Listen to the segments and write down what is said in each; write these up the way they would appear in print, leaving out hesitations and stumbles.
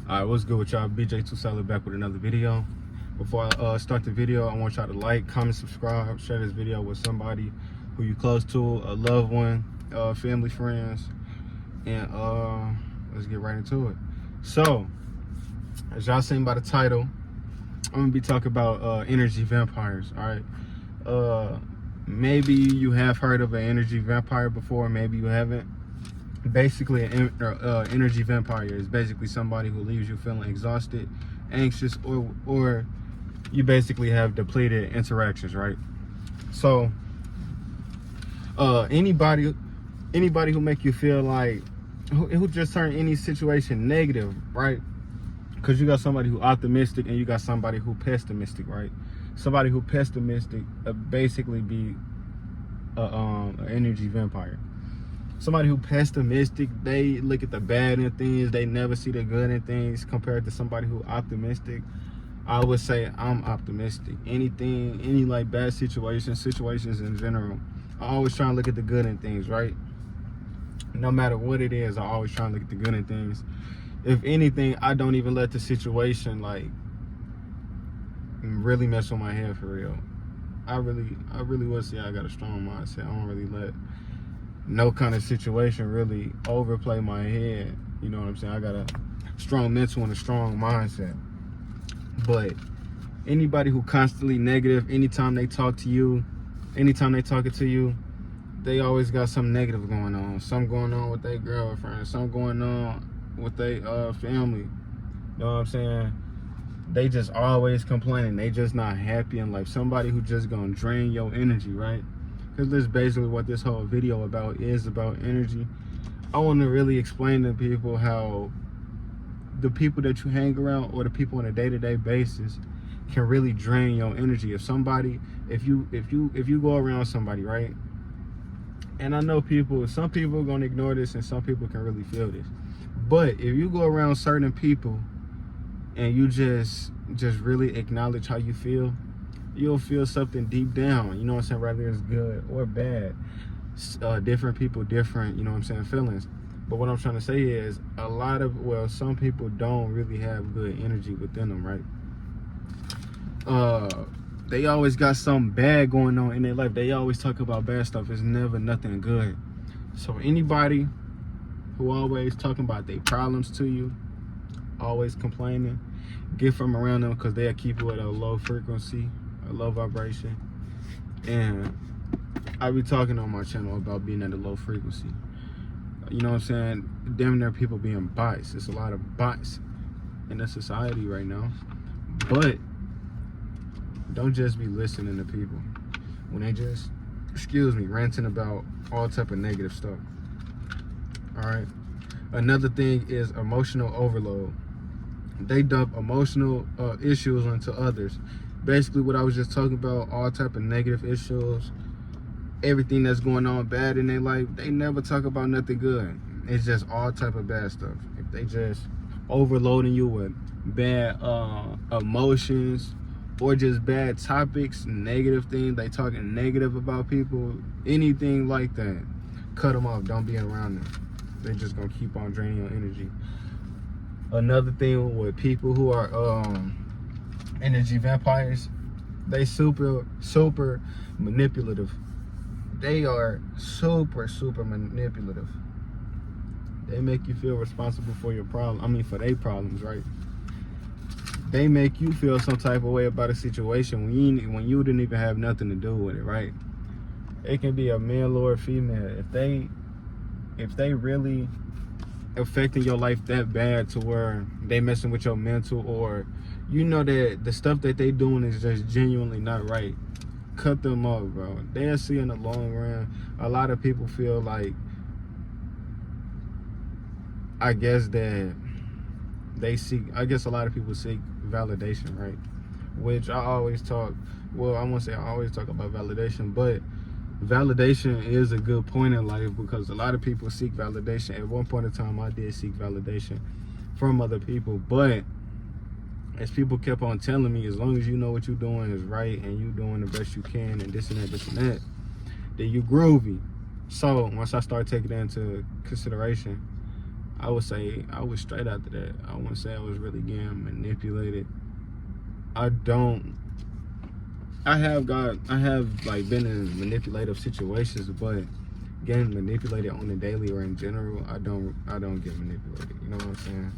Alright, what's good with y'all? BJ Too Solid back with another video. Before I start the video, I want y'all to like, comment, subscribe, share this video with somebody who you close to, a loved one, family, friends, and let's get right into it. So, as y'all seen by the title, I'm gonna be talking about energy vampires. Alright, maybe you have heard of an energy vampire before, maybe you haven't. Basically, an energy vampire is basically somebody who leaves you feeling exhausted, anxious, or you basically have depleted interactions, right? So anybody who make you feel like who just turn any situation negative, right? Because you got somebody who optimistic and you got somebody who pessimistic, right? Somebody who pessimistic basically be an energy vampire. Somebody who pessimistic, they look at the bad in things, they never see the good in things, compared to somebody who optimistic. I would say I'm optimistic. Anything, any like bad situations in general, I always try and look at the good in things, right? No matter what it is, I always try and look at the good in things. If anything, I don't even let the situation like really mess with my head for real. I really would say I got a strong mindset. I don't really let no kind of situation really overplay my head. You know what I'm saying? I got a strong mental and a strong mindset. But anybody who constantly negative, anytime they talk to you, anytime they talking to you, they always got something negative going on. Something going on with their girlfriend, something going on with their family. You know what I'm saying? They just always complaining. They just not happy in life. Somebody who just gonna drain your energy, right? Because this is basically what this whole video is about energy. I want to really explain to people how the people that you hang around or the people on a day-to-day basis can really drain your energy. If you go around somebody, right? And I know some people are gonna ignore this and some people can really feel this. But if you go around certain people and you just really acknowledge how you feel, you'll feel something deep down, you know what I'm saying, whether it's good or bad. Different people, different, you know what I'm saying, feelings. But what I'm trying to say is some people don't really have good energy within them, right? They always got something bad going on in their life. They always talk about bad stuff. It's never nothing good. So anybody who always talking about their problems to you, always complaining, get from around them, because they'll keep you at a low frequency, a low vibration. And I be talking on my channel about being at a low frequency. You know what I'm saying? Damn near people being bots. There's a lot of bots in the society right now. But don't just be listening to people when they just, ranting about all type of negative stuff. All right. Another thing is emotional overload. They dump emotional issues onto others. Basically what I was just talking about, all type of negative issues, everything that's going on bad in their life, they never talk about nothing good. It's just all type of bad stuff. If they just overloading you with bad emotions or just bad topics, negative things, they talking negative about people, anything like that, cut them off. Don't be around them. They're just gonna keep on draining your energy. Another thing with people who are energy vampires, they super manipulative. They are super manipulative. They make you feel responsible for your problem. For their problems, right? They make you feel some type of way about a situation when you didn't even have nothing to do with it, right? It can be a male or a female. If they really affecting your life that bad to where they messing with your mental, or you know that the stuff that they doing is just genuinely not right, cut them off, bro. They'll see in the long run. A lot of people feel like, I guess a lot of people seek validation, right? Which I always talk, well, I won't say I always talk about validation, but validation is a good point in life, because a lot of people seek validation. At one point in time, I did seek validation from other people, but as people kept on telling me, as long as you know what you're doing is right and you doing the best you can and this and that, then you groovy. So once I started taking that into consideration, I would say I was straight after that. I wouldn't say I was really getting manipulated. I don't. I have like been in manipulative situations, but getting manipulated on the daily or in general, I don't get manipulated. You know what I'm saying?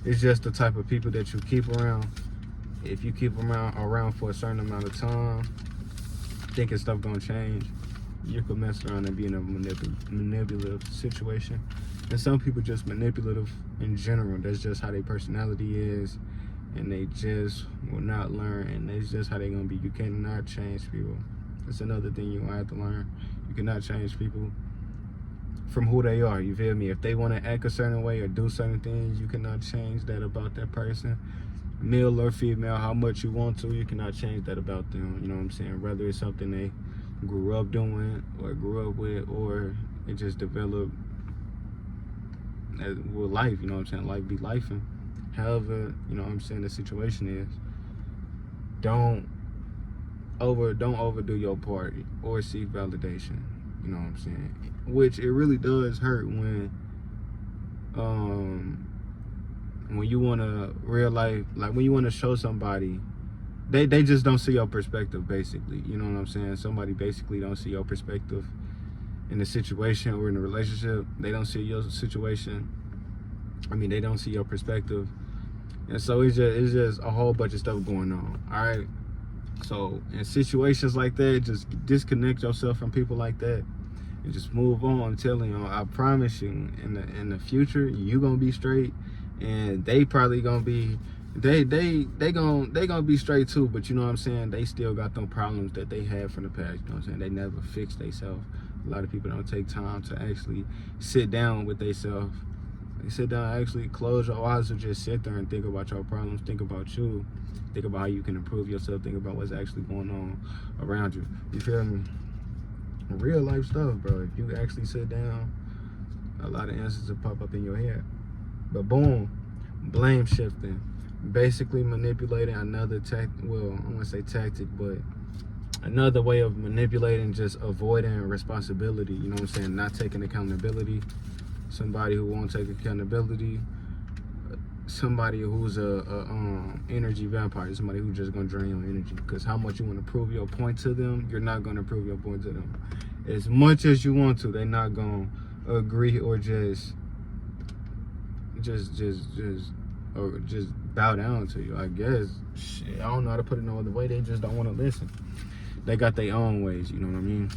It's just the type of people that you keep around. If you keep them around for a certain amount of time, thinking stuff gonna change, you could mess around and be in a manipulative situation. And some people just manipulative in general. That's just how their personality is, and they just will not learn, and that's just how they're gonna be. You cannot change people. That's another thing you're gonna have to learn. You cannot change people from who they are. You feel me? If they want to act a certain way or do certain things, you cannot change that about that person. Male or female, how much you want to, you cannot change that about them. You know what I'm saying? Whether it's something they grew up doing or grew up with, or it just developed with life. You know what I'm saying? Life be lifing. However, you know what I'm saying, the situation is, don't overdo your part or seek validation. You know what I'm saying? Which it really does hurt when you want to real life, like when you want to show somebody, they just don't see your perspective, basically. You know what I'm saying? Somebody basically don't see your perspective in the situation or in the relationship. They don't see your situation. I mean, they don't see your perspective. And so it's just a whole bunch of stuff going on. All right. So in situations like that, just disconnect yourself from people like that and just move on. I'm telling you, I promise you, in the future, you gonna be straight, and they probably gonna be, they gonna be straight too. But you know what I'm saying? They still got them problems that they had from the past. You know what I'm saying? They never fixed themselves. A lot of people don't take time to actually sit down with themselves. They sit down, actually close your eyes, or just sit there and think about your problems. Think about you. Think about how you can improve yourself. Think about what's actually going on around you. You feel me? Real life stuff, bro. If you actually sit down, a lot of answers will pop up in your head. But boom, blame shifting. Basically manipulating another well, I won't say tactic, but another way of manipulating, just avoiding responsibility. You know what I'm saying? Not taking accountability. Somebody who won't take accountability. Somebody who's a energy vampire. Somebody who's just gonna drain your energy. Because how much you want to prove your point to them, you're not gonna prove your point to them. As much as you want to, they're not gonna agree or just bow down to you. I guess. Shit, I don't know how to put it no other way. They just don't want to listen. They got their own ways. You know what I mean?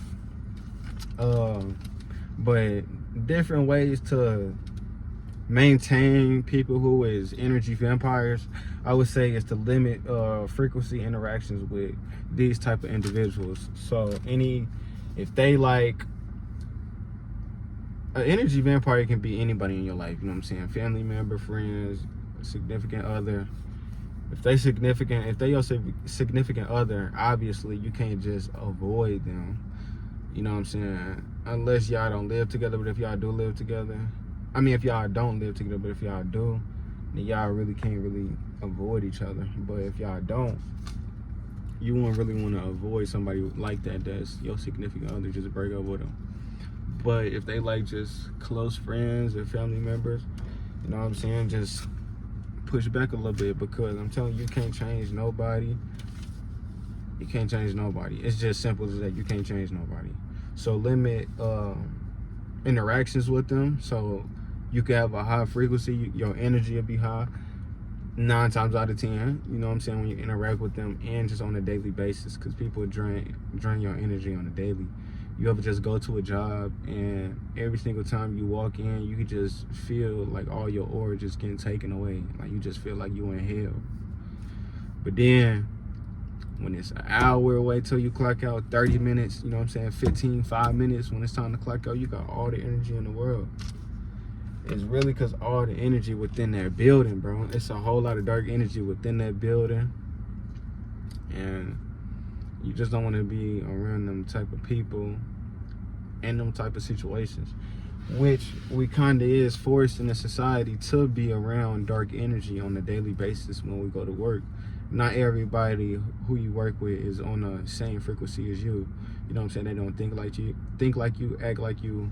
But different ways to maintain people who is energy vampires, I would say, is to limit frequency interactions with these type of individuals. So if they like, an energy vampire can be anybody in your life. You know what I'm saying? Family member, friends, significant other. If they your significant other, obviously you can't just avoid them. You know what I'm saying? Unless y'all don't live together. But if y'all do live together, I mean, if y'all don't live together, but if y'all do, then y'all really can't really avoid each other. But if y'all don't, you won't really want to avoid somebody like that. That's your significant other. Just break up with them. But if they like just close friends or family members, you know what I'm saying? Just push back a little bit, because I'm telling you, you can't change nobody. You can't change nobody. It's just simple as that. You can't change nobody. So limit interactions with them. So you can have a high frequency. Your energy will be high 9 times out of 10. You know what I'm saying? When you interact with them, and just on a daily basis, because people drain your energy on a daily. You ever just go to a job, and every single time you walk in, you can just feel like all your aura just getting taken away. Like you just feel like you in hell. But then when it's an hour away till you clock out, 30 minutes, you know what I'm saying, 5 minutes, when it's time to clock out, you got all the energy in the world. It's really because all the energy within that building, bro. It's a whole lot of dark energy within that building. And you just don't want to be around them type of people and them type of situations, which we kind of is forced in a society to be around dark energy on a daily basis when we go to work. Not everybody who you work with is on the same frequency as you. You know what I'm saying? They don't think like you, act like you,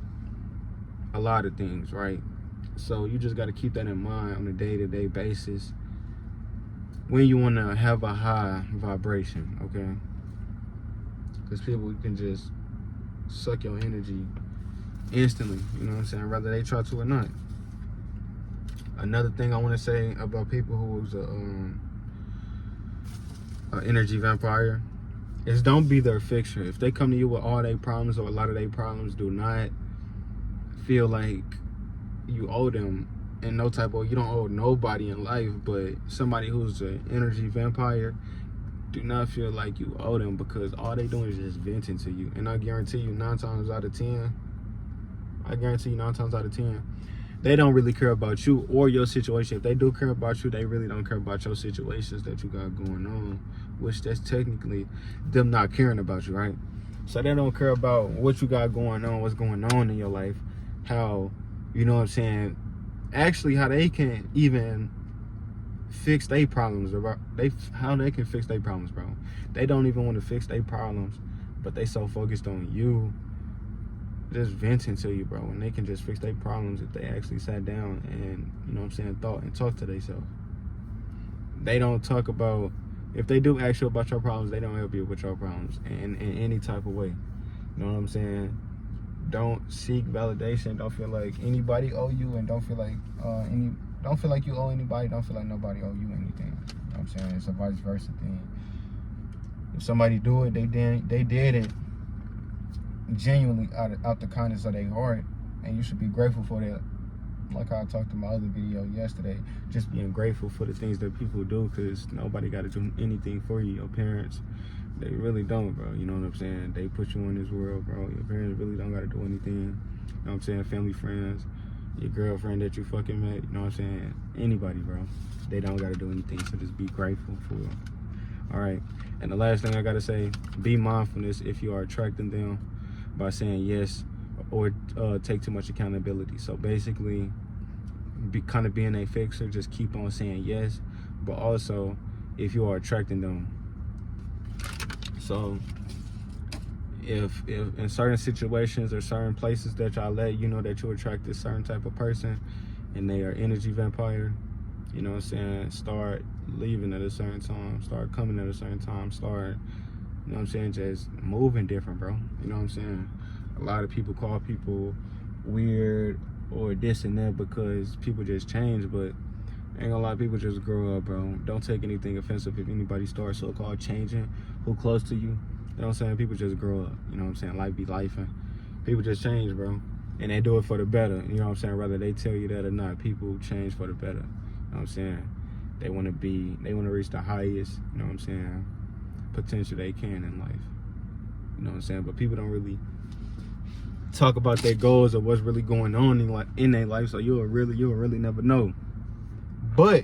a lot of things, right? So you just got to keep that in mind on a day-to-day basis when you want to have a high vibration, okay? Because people can just suck your energy instantly, you know what I'm saying, whether they try to or not. Another thing I want to say about people who's a energy vampire is don't be their fixture. If they come to you with all their problems or a lot of their problems, do not feel like you owe them in no type of, you don't owe nobody in life, but somebody who's an energy vampire, do not feel like you owe them, because all they doing is just venting to you. And I guarantee you 9 times out of 10, they don't really care about you or your situation. If they do care about you, they really don't care about your situations that you got going on, which that's technically them not caring about you, right? So they don't care about what you got going on, what's going on in your life, how, you know what I'm saying, actually how they can even fix their problems, how they can fix their problems, bro. They don't even want to fix their problems, but they so focused on you just venting to you, bro, and they can just fix their problems if they actually sat down and, you know what I'm saying, thought and talked to themselves. They don't talk about, if they do ask you about your problems, they don't help you with your problems in any type of way. You know what I'm saying? Don't seek validation. Don't feel like anybody owe you, and don't feel like don't feel like you owe anybody. Don't feel like nobody owe you anything. You know what I'm saying? It's a vice versa thing. If somebody do it, they did it genuinely out the kindness of their heart, and you should be grateful for that. Like I talked in my other video yesterday, just being grateful for the things that people do, because nobody got to do anything for you. Your parents, they really don't, bro. You know what I'm saying? They put you in this world, bro. Your parents really don't got to do anything. You know what I'm saying? Family, friends, your girlfriend that you fucking met, you know what I'm saying? Anybody, bro. They don't got to do anything, so just be grateful for them. All right. And the last thing I got to say, be mindfulness if you are attracting them by saying yes or take too much accountability. So basically, kind of being a fixer, just keep on saying yes, but also if you are attracting them. So if in certain situations or certain places that y'all let you know that you attract a certain type of person and they are energy vampire, you know what I'm saying, start leaving at a certain time, start coming at a certain time, start, you know what I'm saying, just moving different, bro. You know what I'm saying? A lot of people call people weird or this and that because people just change, but ain't gonna lie, people just grow up, bro. Don't take anything offensive if anybody starts so-called changing who close to you. You know what I'm saying? People just grow up. You know what I'm saying? Life be lifing. People just change, bro. And they do it for the better. You know what I'm saying? Whether they tell you that or not, people change for the better. You know what I'm saying? They want to reach the highest, you know what I'm saying, potential they can in life. You know what I'm saying? But people don't really talk about their goals or what's really going on in their life, so you'll really never know. But